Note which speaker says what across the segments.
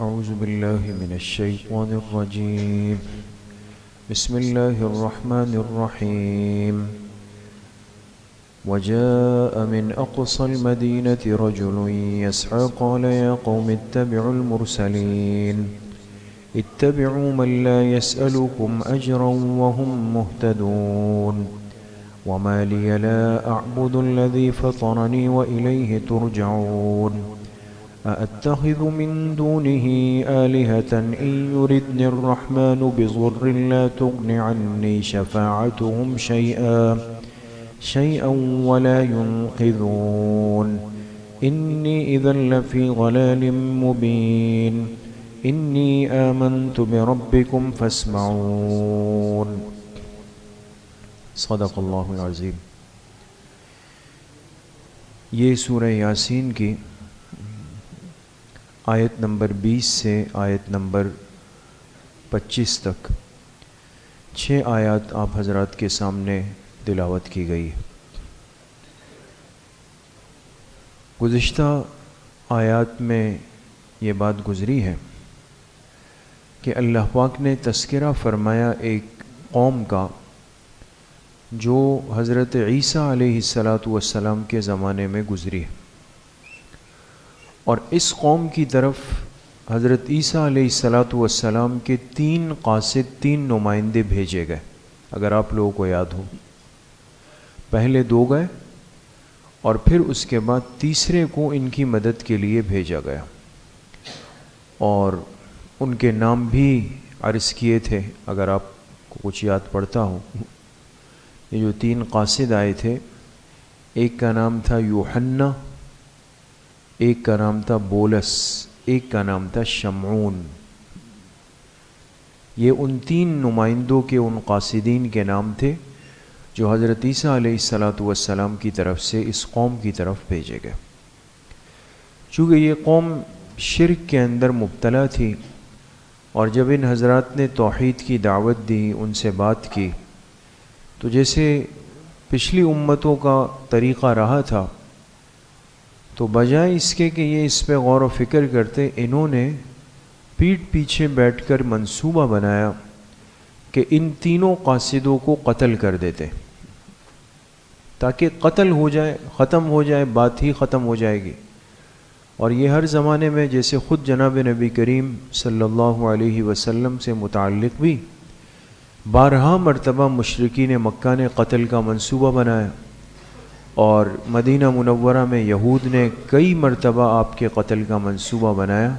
Speaker 1: أعوذ بالله من الشيطان الرجيم. بسم الله الرحمن الرحيم. وجاء من أقصى المدينة رجل يسعى قال يا قوم اتبعوا المرسلين اتبعوا من لا يسألكم أجرا وهم مهتدون وما لي لا أعبد الذي فطرني وإليه ترجعون أأتخذ من دونه آلهة إن يردني الرحمن بضر لا تغن عني شفاعتهم شيئا ولا ينقذون إني إذا لفي ضلال مبين إني آمنت بربكم فاسمعون. صدق اللہ العظیم. یہ سورہ یاسین کی آیت نمبر 20 سے آیت نمبر 25 تک 6 آیات آپ حضرات کے سامنے تلاوت کی گئی. گزشتہ آیات میں یہ بات گزری ہے کہ اللہ پاک نے تذکرہ فرمایا ایک قوم کا جو حضرت عیسیٰ علیہ السلام کے زمانے میں گزری ہے، اور اس قوم کی طرف حضرت عیسیٰ علیہ السلام کے 3 قاصد 3 نمائندے بھیجے گئے. اگر آپ لوگوں کو یاد ہو، پہلے 2 گئے اور پھر اس کے بعد تیسرے کو ان کی مدد کے لیے بھیجا گیا، اور ان کے نام بھی عرض کیے تھے. اگر آپ کو کچھ یاد پڑتا ہو، یہ جو 3 قاصد آئے تھے، ایک کا نام تھا یوحنا، ایک کا نام تھا بولس، ایک کا نام تھا شمعون. یہ ان 3 نمائندوں کے ان قاصدین کے نام تھے جو حضرت عیسیٰ علیہ السلام کی طرف سے اس قوم کی طرف بھیجے گئے. چونکہ یہ قوم شرک کے اندر مبتلا تھی، اور جب ان حضرات نے توحید کی دعوت دی، ان سے بات کی، تو جیسے پچھلی امتوں کا طریقہ رہا تھا، تو بجائے اس کے کہ یہ اس پہ غور و فکر کرتے، انہوں نے پیٹھ پیچھے بیٹھ کر منصوبہ بنایا کہ ان تینوں قاصدوں کو قتل کر دیتے، تاکہ قتل ہو جائے، ختم ہو جائے، بات ہی ختم ہو جائے گی. اور یہ ہر زمانے میں، جیسے خود جناب نبی کریم صلی اللہ علیہ وسلم سے متعلق بھی بارہا مرتبہ مشرکین مکہ نے قتل کا منصوبہ بنایا، اور مدینہ منورہ میں یہود نے کئی مرتبہ آپ کے قتل کا منصوبہ بنایا،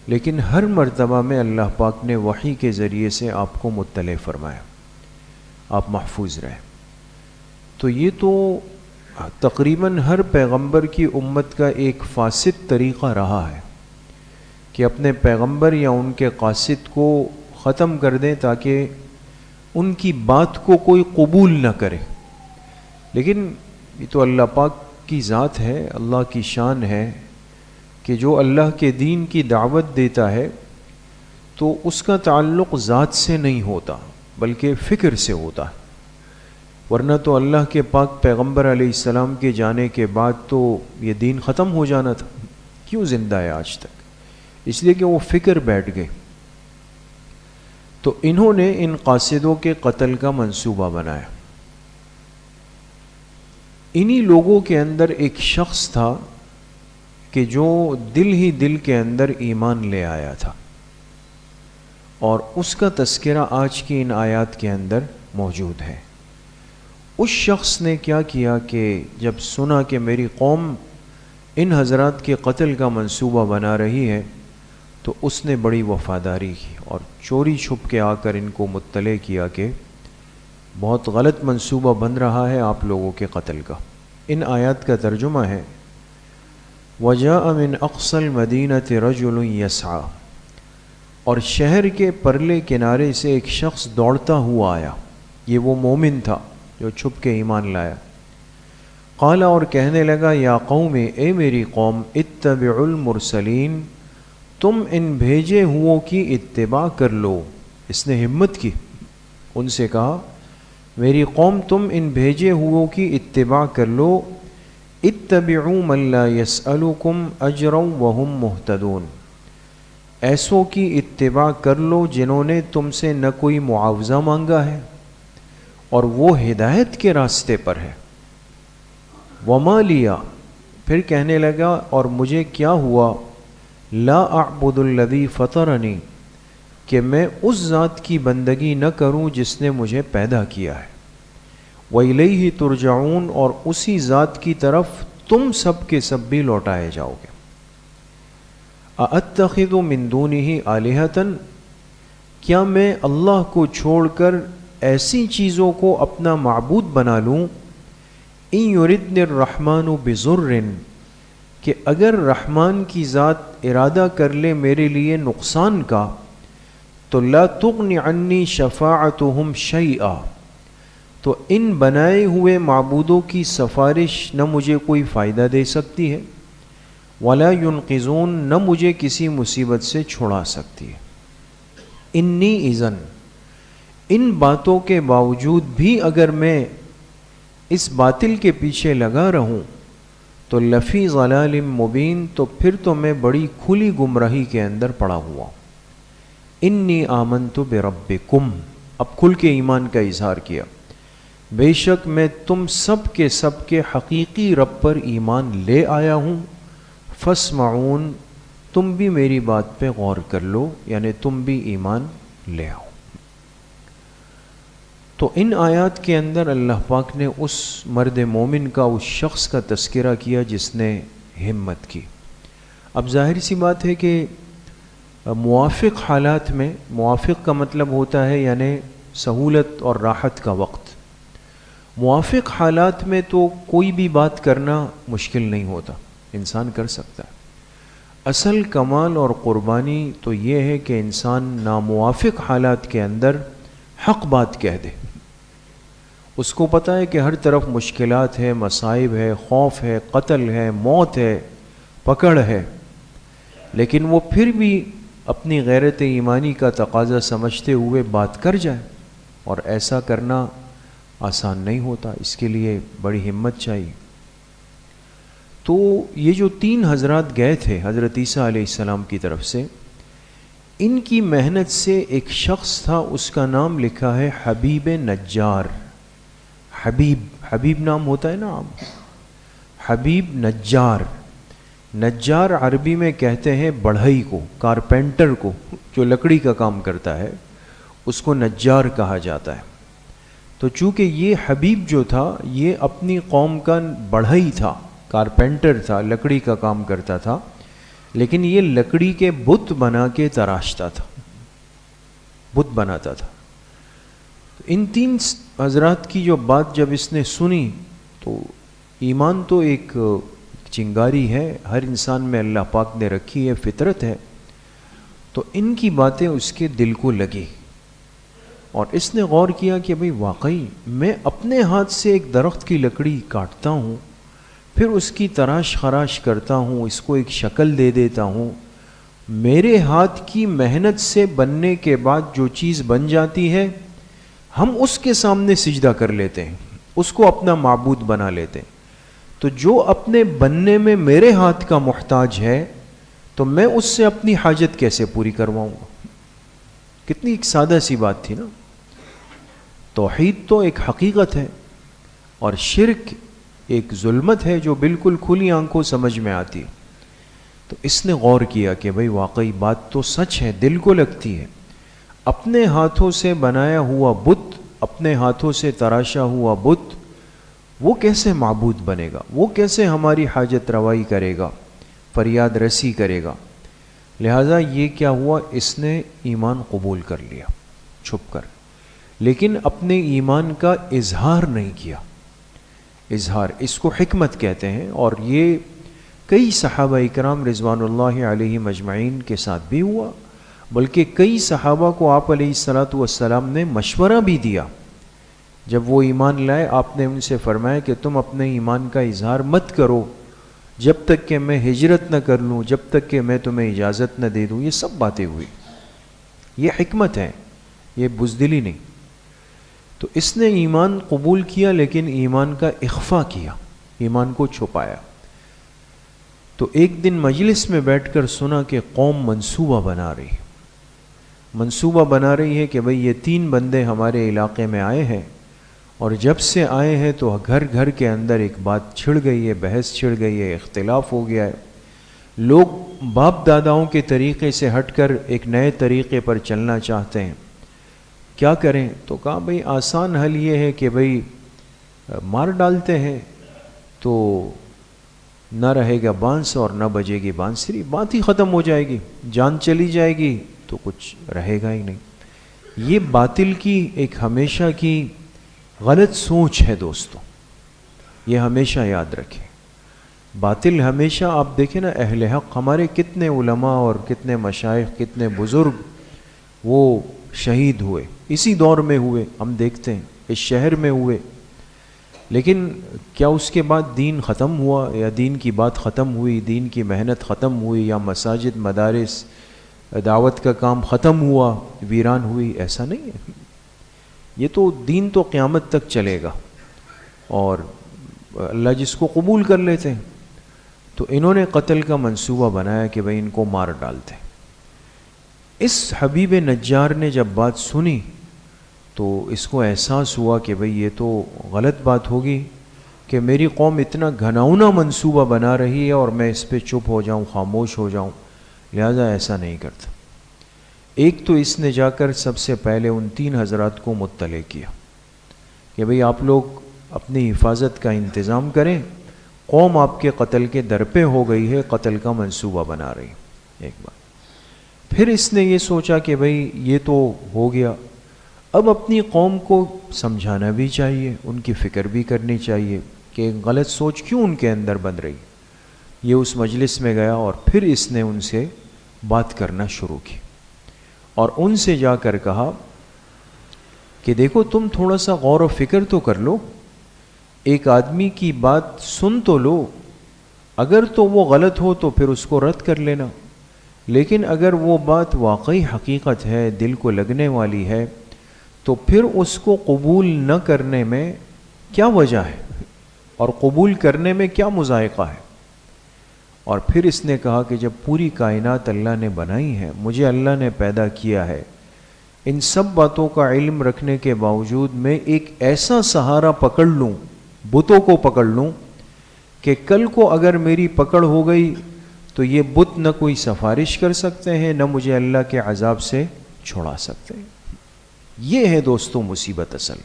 Speaker 1: لیکن ہر مرتبہ میں اللہ پاک نے وحی کے ذریعے سے آپ کو مطلع فرمایا، آپ محفوظ رہے. تو یہ تو تقریباً ہر پیغمبر کی امت کا ایک فاسد طریقہ رہا ہے کہ اپنے پیغمبر یا ان کے قاصد کو ختم کر دیں تاکہ ان کی بات کو کوئی قبول نہ کرے. لیکن یہ تو اللہ پاک کی ذات ہے، اللہ کی شان ہے کہ جو اللہ کے دین کی دعوت دیتا ہے تو اس کا تعلق ذات سے نہیں ہوتا بلکہ فکر سے ہوتا ہے. ورنہ تو اللہ کے پاک پیغمبر علیہ السلام کے جانے کے بعد تو یہ دین ختم ہو جانا تھا. کیوں زندہ ہے آج تک؟ اس لیے کہ وہ فکر بیٹھ گئے. تو انہوں نے ان قاصدوں کے قتل کا منصوبہ بنایا. انہی لوگوں کے اندر ایک شخص تھا کہ جو دل ہی دل کے اندر ایمان لے آیا تھا، اور اس کا تذکرہ آج کی ان آیات کے اندر موجود ہے. اس شخص نے کیا کیا کہ جب سنا کہ میری قوم ان حضرات کے قتل کا منصوبہ بنا رہی ہے، تو اس نے بڑی وفاداری کی اور چوری چھپ کے آ کر ان کو مطلع کیا کہ بہت غلط منصوبہ بن رہا ہے آپ لوگوں کے قتل کا. ان آیات کا ترجمہ ہے وَجَاءَ مِنْ أَقْصَى الْمَدِينَةِ رَجُلٌ يَسْعَى، اور شہر کے پرلے کنارے سے ایک شخص دوڑتا ہوا آیا. یہ وہ مومن تھا جو چھپ کے ایمان لایا. قال، اور کہنے لگا، یا قوم، اے میری قوم، اتبعوا المرسلین، تم ان بھیجے ہوں کی اتباع کر لو. اس نے ہمت کی، ان سے کہا میری قوم تم ان بھیجے ہوں کی اتباع کر لو. اتبعوا من لا يسألكم اجرا وهم مهتدون، ایسوں کی اتباع کر لو جنہوں نے تم سے نہ کوئی معاوضہ مانگا ہے اور وہ ہدایت کے راستے پر ہے. وما لیا، پھر کہنے لگا اور مجھے کیا ہوا، لا اعبد الذی فطرنی، کہ میں اس ذات کی بندگی نہ کروں جس نے مجھے پیدا کیا ہے. وَإِلَيْهِ تُرْجَعُونَ، اور اسی ذات کی طرف تم سب کے سب بھی لوٹائے جاؤ گے. أَأَتَّخِذُ مِن دُونِهِ آلِهَةً، کیا میں اللہ کو چھوڑ کر ایسی چیزوں کو اپنا معبود بنا لوں، إِن يُرِدْنِ الرَّحْمَنُ بِضُرٍّ، کہ اگر رحمان کی ذات ارادہ کر لے میرے لیے نقصان کا، تو لا تغنی عنی شفاعتهم شیئا، تو ان بنائے ہوئے معبودوں کی سفارش نہ مجھے کوئی فائدہ دے سکتی ہے، ولا ينقذون، نہ مجھے کسی مصیبت سے چھڑا سکتی ہے. انی اذن، ان باتوں کے باوجود بھی اگر میں اس باطل کے پیچھے لگا رہوں تو لفی ضلال مبین، تو پھر تو میں بڑی کھلی گمراہی کے اندر پڑا ہوا. انی آمنت بربکم، اب کھل کے ایمان کا اظہار کیا، بے شک میں تم سب کے حقیقی رب پر ایمان لے آیا ہوں. فاسمعون، تم بھی میری بات پہ غور کر لو، یعنی تم بھی ایمان لے آؤ. تو ان آیات کے اندر اللہ پاک نے اس مرد مومن کا، اس شخص کا تذکرہ کیا جس نے ہمت کی. اب ظاہر سی بات ہے کہ موافق حالات میں، موافق کا مطلب ہوتا ہے یعنی سہولت اور راحت کا وقت، موافق حالات میں تو کوئی بھی بات کرنا مشکل نہیں ہوتا، انسان کر سکتا ہے. اصل کمال اور قربانی تو یہ ہے کہ انسان ناموافق حالات کے اندر حق بات کہہ دے. اس کو پتہ ہے کہ ہر طرف مشکلات ہے، مصائب ہے، خوف ہے، قتل ہے، موت ہے، پکڑ ہے، لیکن وہ پھر بھی اپنی غیرت ایمانی کا تقاضا سمجھتے ہوئے بات کر جائے. اور ایسا کرنا آسان نہیں ہوتا، اس کے لیے بڑی ہمت چاہیے. تو یہ جو 3 حضرات گئے تھے حضرت عیسیٰ علیہ السلام کی طرف سے، ان کی محنت سے ایک شخص تھا، اس کا نام لکھا ہے حبیب نجار. حبیب نام ہوتا ہے نا عام، حبیب نجار. نجار عربی میں کہتے ہیں بڑھئی کو، کارپینٹر کو، جو لکڑی کا کام کرتا ہے اس کو نجار کہا جاتا ہے. تو چونکہ یہ حبیب جو تھا یہ اپنی قوم کا بڑھئی تھا، کارپینٹر تھا، لکڑی کا کام کرتا تھا، لیکن یہ لکڑی کے بت بنا کے تراشتا تھا، بت بناتا تھا. ان 3 حضرات کی جو بات جب اس نے سنی تو ایمان تو ایک چنگاری ہے، ہر انسان میں اللہ پاک نے رکھی ہے، فطرت ہے. تو ان کی باتیں اس کے دل کو لگی اور اس نے غور کیا کہ بھئی واقعی میں اپنے ہاتھ سے ایک درخت کی لکڑی کاٹتا ہوں، پھر اس کی تراش خراش کرتا ہوں، اس کو ایک شکل دے دیتا ہوں، میرے ہاتھ کی محنت سے بننے کے بعد جو چیز بن جاتی ہے ہم اس کے سامنے سجدہ کر لیتے ہیں، اس کو اپنا معبود بنا لیتے ہیں. تو جو اپنے بننے میں میرے ہاتھ کا محتاج ہے تو میں اس سے اپنی حاجت کیسے پوری کرواؤں گا. کتنی ایک سادہ سی بات تھی نا. توحید تو ایک حقیقت ہے اور شرک ایک ظلمت ہے جو بالکل کھلی آنکھوں سمجھ میں آتی ہے. تو اس نے غور کیا کہ بھئی واقعی بات تو سچ ہے، دل کو لگتی ہے. اپنے ہاتھوں سے بنایا ہوا بت، اپنے ہاتھوں سے تراشا ہوا بت، وہ کیسے معبود بنے گا، وہ کیسے ہماری حاجت روائی کرے گا، فریاد رسی کرے گا. لہٰذا یہ کیا ہوا، اس نے ایمان قبول کر لیا چھپ کر، لیکن اپنے ایمان کا اظہار نہیں کیا. اظہار اس کو حکمت کہتے ہیں، اور یہ کئی صحابہ اکرام رضوان اللہ علیہم اجمعین کے ساتھ بھی ہوا، بلکہ کئی صحابہ کو آپ علیہ السلام نے مشورہ بھی دیا. جب وہ ایمان لائے آپ نے ان سے فرمایا کہ تم اپنے ایمان کا اظہار مت کرو جب تک کہ میں ہجرت نہ کر لوں، جب تک کہ میں تمہیں اجازت نہ دے دوں. یہ سب باتیں ہوئی، یہ حکمت ہے، یہ بزدلی نہیں. تو اس نے ایمان قبول کیا لیکن ایمان کا اخفا کیا، ایمان کو چھپایا. تو ایک دن مجلس میں بیٹھ کر سنا کہ قوم منصوبہ بنا رہی ہے کہ بھئی یہ 3 بندے ہمارے علاقے میں آئے ہیں، اور جب سے آئے ہیں تو گھر گھر کے اندر ایک بات چھڑ گئی ہے، بحث چھڑ گئی ہے، اختلاف ہو گیا ہے، لوگ باپ داداؤں کے طریقے سے ہٹ کر ایک نئے طریقے پر چلنا چاہتے ہیں، کیا کریں؟ تو کہا بھئی آسان حل یہ ہے کہ بھئی مار ڈالتے ہیں، تو نہ رہے گا بانس اور نہ بجے گی بانسری، بات ہی ختم ہو جائے گی، جان چلی جائے گی تو کچھ رہے گا ہی نہیں۔ یہ باطل کی ایک ہمیشہ کی غلط سوچ ہے دوستو، یہ ہمیشہ یاد رکھیں۔ باطل ہمیشہ، آپ دیکھیں نا اہل حق، ہمارے کتنے علماء اور کتنے مشائخ، کتنے بزرگ وہ شہید ہوئے، اسی دور میں ہوئے، ہم دیکھتے ہیں اس شہر میں ہوئے، لیکن کیا اس کے بعد دین ختم ہوا، یا دین کی بات ختم ہوئی، دین کی محنت ختم ہوئی، یا مساجد مدارس دعوت کا کام ختم ہوا، ویران ہوئی؟ ایسا نہیں ہے۔ یہ تو دین تو قیامت تک چلے گا، اور اللہ جس کو قبول کر لیتے ہیں۔ تو انہوں نے قتل کا منصوبہ بنایا کہ بھئی ان کو مار ڈالتے ہیں۔ اس حبیب نجار نے جب بات سنی تو اس کو احساس ہوا کہ بھئی یہ تو غلط بات ہوگی کہ میری قوم اتنا گھناؤنا منصوبہ بنا رہی ہے اور میں اس پہ چپ ہو جاؤں، خاموش ہو جاؤں، لہذا ایسا نہیں کرتا۔ ایک تو اس نے جا کر سب سے پہلے ان 3 حضرات کو مطلع کیا کہ بھئی آپ لوگ اپنی حفاظت کا انتظام کریں، قوم آپ کے قتل کے در پہ ہو گئی ہے، قتل کا منصوبہ بنا رہی۔ ایک بات۔ پھر اس نے یہ سوچا کہ بھئی یہ تو ہو گیا، اب اپنی قوم کو سمجھانا بھی چاہیے، ان کی فکر بھی کرنی چاہیے کہ غلط سوچ کیوں ان کے اندر بن رہی۔ یہ اس مجلس میں گیا اور پھر اس نے ان سے بات کرنا شروع کی، اور ان سے جا کر کہا کہ دیکھو تم تھوڑا سا غور و فکر تو کر لو، ایک آدمی کی بات سن تو لو، اگر تو وہ غلط ہو تو پھر اس کو رد کر لینا، لیکن اگر وہ بات واقعی حقیقت ہے، دل کو لگنے والی ہے، تو پھر اس کو قبول نہ کرنے میں کیا وجہ ہے، اور قبول کرنے میں کیا مذائقہ ہے۔ اور پھر اس نے کہا کہ جب پوری کائنات اللہ نے بنائی ہے، مجھے اللہ نے پیدا کیا ہے، ان سب باتوں کا علم رکھنے کے باوجود میں ایک ایسا سہارا پکڑ لوں، بتوں کو پکڑ لوں، کہ کل کو اگر میری پکڑ ہو گئی تو یہ بت نہ کوئی سفارش کر سکتے ہیں، نہ مجھے اللہ کے عذاب سے چھڑا سکتے ہیں۔ یہ ہے دوستو مصیبت اصل،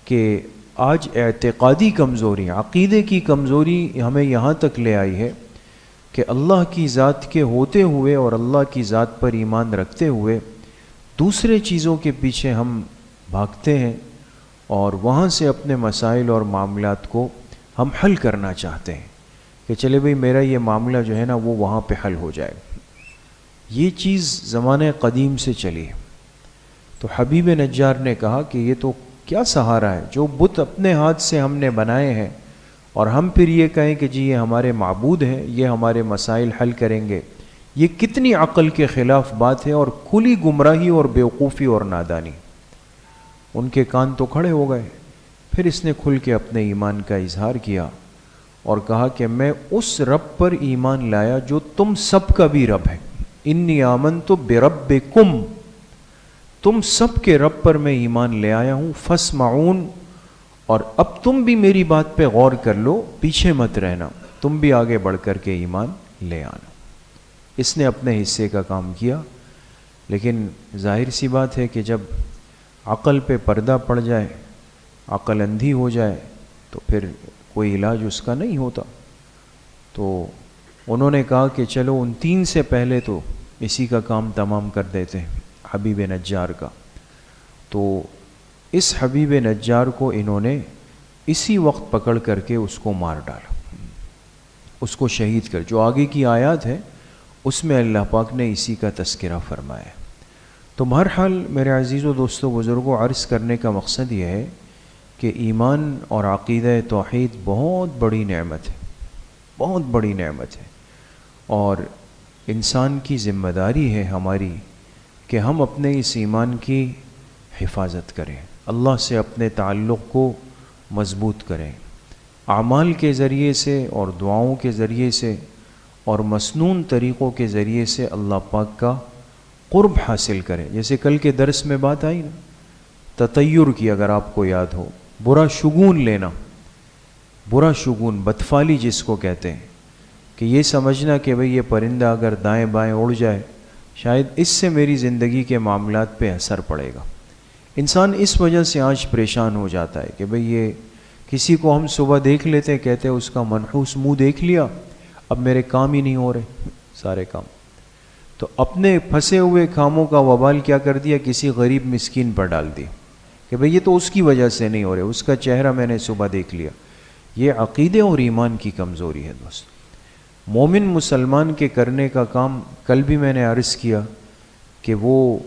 Speaker 1: کہ آج اعتقادی کمزوری، عقیدے کی کمزوری ہمیں یہاں تک لے آئی ہے کہ اللہ کی ذات کے ہوتے ہوئے اور اللہ کی ذات پر ایمان رکھتے ہوئے دوسرے چیزوں کے پیچھے ہم بھاگتے ہیں، اور وہاں سے اپنے مسائل اور معاملات کو ہم حل کرنا چاہتے ہیں کہ چلے بھئی میرا یہ معاملہ جو ہے نا وہ وہاں پہ حل ہو جائے۔ یہ چیز زمانے قدیم سے چلی ہے۔ تو حبیب نجار نے کہا کہ یہ تو کیا سہارا ہے، جو بت اپنے ہاتھ سے ہم نے بنائے ہیں، اور ہم پھر یہ کہیں کہ جی یہ ہمارے معبود ہیں، یہ ہمارے مسائل حل کریں گے، یہ کتنی عقل کے خلاف بات ہے، اور کھلی گمراہی اور بیوقوفی اور نادانی۔ ان کے کان تو کھڑے ہو گئے۔ پھر اس نے کھل کے اپنے ایمان کا اظہار کیا اور کہا کہ میں اس رب پر ایمان لایا جو تم سب کا بھی رب ہے، انی آمنت بربکم، تم سب کے رب پر میں ایمان لے آیا ہوں، فاسمعون، اور اب تم بھی میری بات پہ غور کر لو، پیچھے مت رہنا، تم بھی آگے بڑھ کر کے ایمان لے آنا۔ اس نے اپنے حصے کا کام کیا، لیکن ظاہر سی بات ہے کہ جب عقل پہ پردہ پڑ جائے، عقل اندھی ہو جائے، تو پھر کوئی علاج اس کا نہیں ہوتا۔ تو انہوں نے کہا کہ چلو ان 3 سے پہلے تو اسی کا کام تمام کر دیتے ہیں، حبیب نجار کا۔ تو اس حبیب نجار کو انہوں نے اسی وقت پکڑ کر کے اس کو مار ڈالا، اس کو شہید کر۔ جو آگے کی آیات ہے اس میں اللہ پاک نے اسی کا تذکرہ فرمایا ہے۔ تو بہرحال میرے عزیز و دوستو بزرگوں، عرض کرنے کا مقصد یہ ہے کہ ایمان اور عقیدہ توحید بہت بڑی نعمت ہے، بہت بڑی نعمت ہے، اور انسان کی ذمہ داری ہے ہماری کہ ہم اپنے اس ایمان کی حفاظت کریں، اللہ سے اپنے تعلق کو مضبوط کریں، اعمال کے ذریعے سے اور دعاؤں کے ذریعے سے اور مسنون طریقوں کے ذریعے سے اللہ پاک کا قرب حاصل کریں. جیسے کل کے درس میں بات آئی نا تطیر کی، اگر آپ کو یاد ہو، برا شگون لینا، برا شگون، بدفالی جس کو کہتے ہیں، کہ یہ سمجھنا کہ بھئی یہ پرندہ اگر دائیں بائیں اڑ جائے شاید اس سے میری زندگی کے معاملات پہ اثر پڑے گا. انسان اس وجہ سے آج پریشان ہو جاتا ہے کہ بھئی یہ کسی کو ہم صبح دیکھ لیتے ہیں، کہتے ہیں اس کا منحوس منہ دیکھ لیا، اب میرے کام ہی نہیں ہو رہے سارے کام. تو اپنے پھنسے ہوئے کاموں کا وبال کیا کر دیا، کسی غریب مسکین پر ڈال دیا کہ بھئی یہ تو اس کی وجہ سے نہیں ہو رہے، اس کا چہرہ میں نے صبح دیکھ لیا. یہ عقیدے اور ایمان کی کمزوری ہے دوست. مومن مسلمان کے کرنے کا کام کل بھی میں نے عرض کیا کہ وہ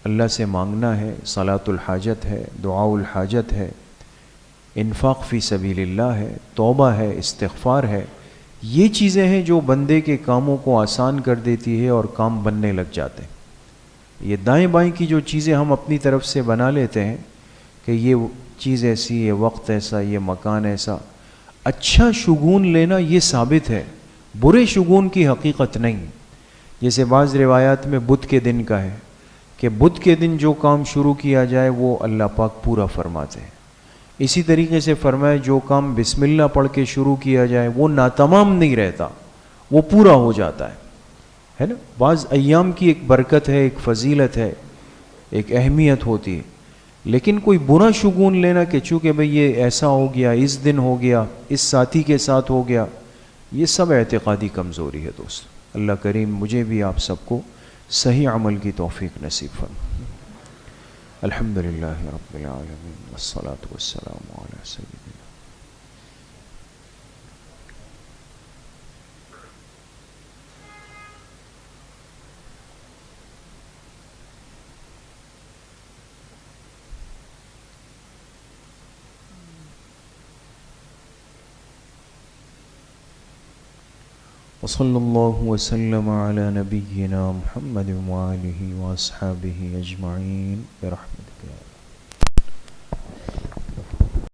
Speaker 1: اللہ سے مانگنا ہے، صلاۃ الحاجت ہے، دعاء الحاجت ہے، انفاق فی سبیل اللہ ہے، توبہ ہے، استغفار ہے. یہ چیزیں ہیں جو بندے کے کاموں کو آسان کر دیتی ہے اور کام بننے لگ جاتے ہیں. یہ دائیں بائیں کی جو چیزیں ہم اپنی طرف سے بنا لیتے ہیں کہ یہ چیز ایسی، یہ وقت ایسا، یہ مکان ایسا، اچھا شگون لینا یہ ثابت ہے، برے شگون کی حقیقت نہیں. جیسے بعض روایات میں بدھ کے دن کا ہے کہ بدھ کے دن جو کام شروع کیا جائے وہ اللہ پاک پورا فرماتے ہیں. اسی طریقے سے فرمائے جو کام بسم اللہ پڑھ کے شروع کیا جائے وہ ناتمام نہیں رہتا، وہ پورا ہو جاتا ہے نا. بعض ایام کی ایک برکت ہے، ایک فضیلت ہے، ایک اہمیت ہوتی ہے. لیکن کوئی برا شگون لینا کہ چونکہ بھئی یہ ایسا ہو گیا، اس دن ہو گیا، اس ساتھی کے ساتھ ہو گیا، یہ سب اعتقادی کمزوری ہے دوست. اللہ کریم مجھے بھی آپ سب کو صحیح عمل کی توفیق نصیب فرمائے. الحمدللہ رب العالمین والصلاة والسلام علی سیدنا. وصلی اللہ وسلم علی نبینا محمد وآلہ واصحابہ اجمعین برحمتک.